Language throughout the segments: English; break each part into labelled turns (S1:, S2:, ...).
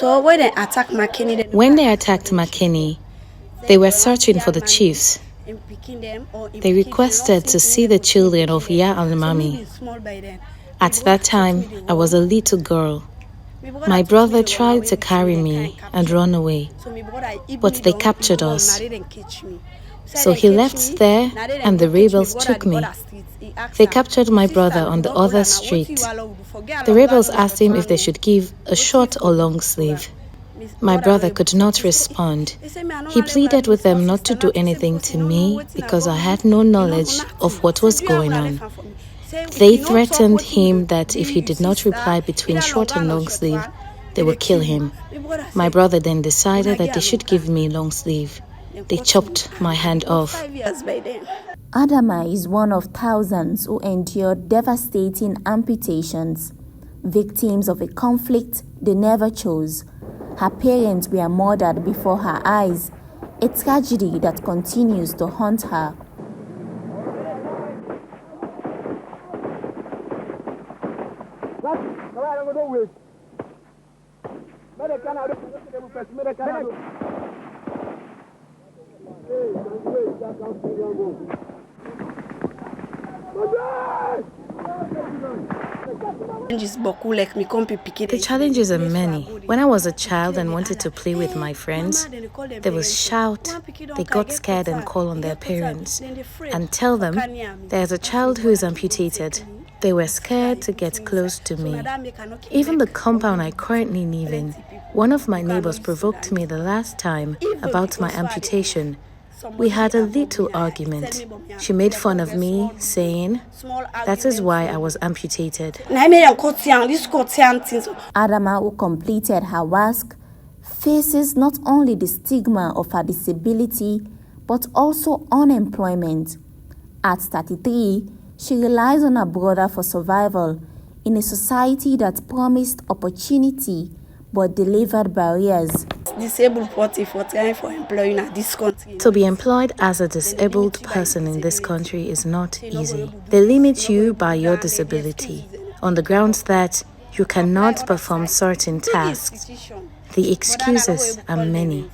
S1: So when they attacked McKinney,
S2: they were searching for the chiefs. They requested to see the children of Ya and Mami. At that time, I was a little girl. My brother tried to carry me and run away, but they captured us. So he left there and the rebels took me. They captured my brother on the other street. The rebels asked him if they should give a short or long sleeve. My brother could not respond. He pleaded with them not to do anything to me because I had no knowledge of what was going on. They threatened him that if he did not reply between short and long sleeve, they would kill him. My brother then decided that they should give me long sleeve. They chopped my hand off.
S3: Adama is one of thousands who endured devastating amputations, victims of a conflict they never chose. Her parents were murdered before her eyes, a tragedy that continues to haunt her.
S2: The challenges are many. When I was a child and wanted to play with my friends, they would shout, they got scared and call on their parents and tell them there's a child who is amputated. They were scared to get close to me. Even the compound I currently live in, one of my neighbors provoked me the last time about my amputation. We had a little argument. She made fun of me, saying, "That is why I was amputated."
S3: Adama, who completed her WASC, faces not only the stigma of her disability, but also unemployment. At 33, she relies on her brother for survival in a society that promised opportunity but delivered barriers.
S1: Disabled party for trying for employing at this country.
S2: To be employed as a disabled person in this country is not easy. They limit you by your disability on the grounds that you cannot perform certain tasks. The excuses are many.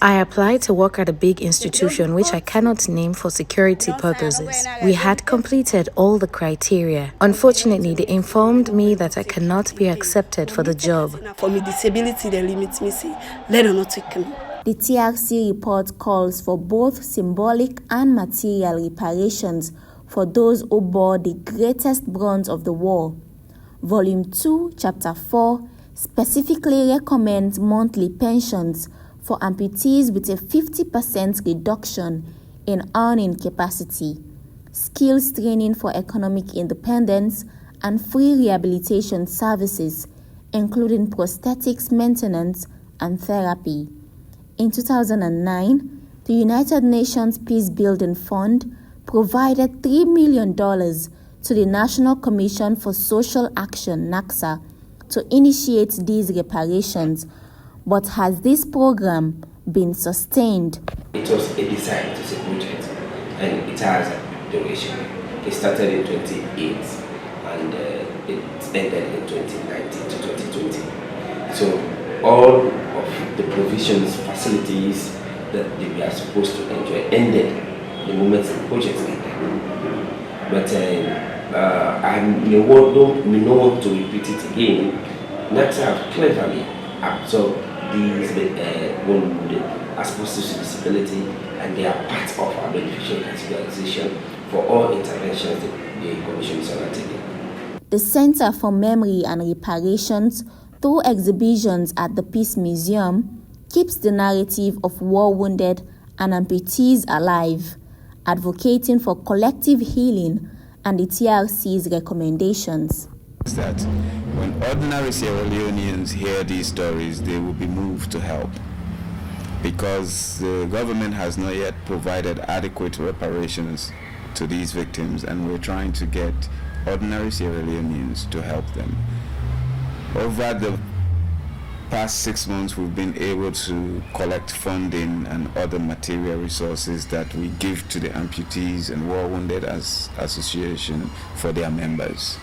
S2: I applied to work at a big institution which I cannot name for security purposes. We had completed all the criteria. Unfortunately, they informed me that I cannot be accepted for the job.
S1: For me, disability, they limit me, say, let them not take me.
S3: The TRC report calls for both symbolic and material reparations for those who bore the greatest brunt of the war. Volume 2, Chapter 4, specifically recommends monthly pensions for amputees with a 50% reduction in earning capacity, skills training for economic independence, and free rehabilitation services, including prosthetics maintenance and therapy. In 2009, the United Nations Peace Building Fund provided $3 million to the National Commission for Social Action, NACSA, to initiate these reparations, but has this program been sustained?
S4: It was a design, it was a project, and it has a duration. It started in 2008 and it ended in 2019 to 2020. So all of the provisions, facilities that they were supposed to enjoy ended the moment the project ended. But I may not want to repeat it again. NACSA have cleverly absorbed these wounded as persons with disability, and they are part of our beneficiary categorization for all interventions the Commission is undertaking.
S3: The Center for Memory and Reparations, through exhibitions at the Peace Museum, keeps the narrative of war-wounded and amputees alive, advocating for collective healing and the TRC's recommendations.
S5: That when ordinary Sierra Leoneans hear these stories, they will be moved to help, because the government has not yet provided adequate reparations to these victims, and we're trying to get ordinary Sierra Leoneans to help them. Over the past 6 months, we've been able to collect funding and other material resources that we give to the Amputees and War Wounded Association for their members.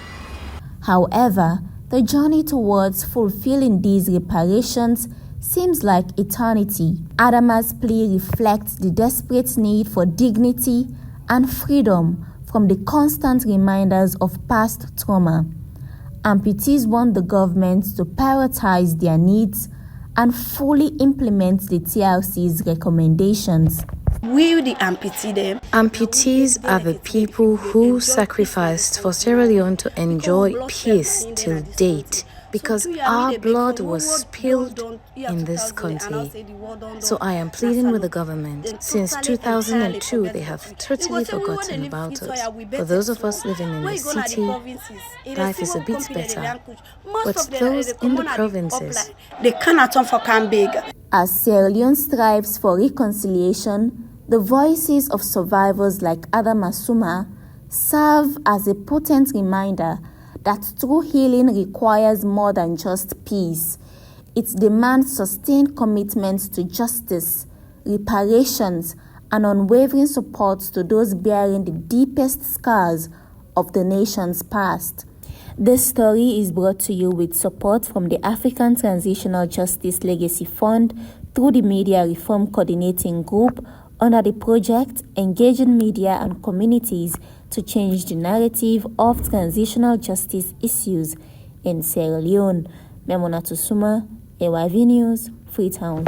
S3: However, The journey towards fulfilling these reparations seems like eternity. Adama's plea reflects the desperate need for dignity and freedom from the constant reminders of past trauma. Amputees want the government to prioritize their needs and fully implement the TRC's recommendations.
S1: We, the amputee, them.
S2: Amputees are the people who sacrificed for Sierra Leone to enjoy peace till date, because our blood was spilled in this country. So I am pleading with the government. Since 2002, they have totally forgotten about us. For those of us living in the city, life is a bit better. But those in the provinces,
S1: they cannot turn for big.
S3: As Sierra Leone strives for reconciliation, the voices of survivors like Adama Suma serve as a potent reminder that true healing requires more than just peace. It demands sustained commitment to justice, reparations, and unwavering support to those bearing the deepest scars of the nation's past. This story is brought to you with support from the African Transitional Justice Legacy Fund through the Media Reform Coordinating Group under the project Engaging Media and Communities to Change the Narrative of Transitional Justice Issues in Sierra Leone. Adama Suma, AYV News, Freetown.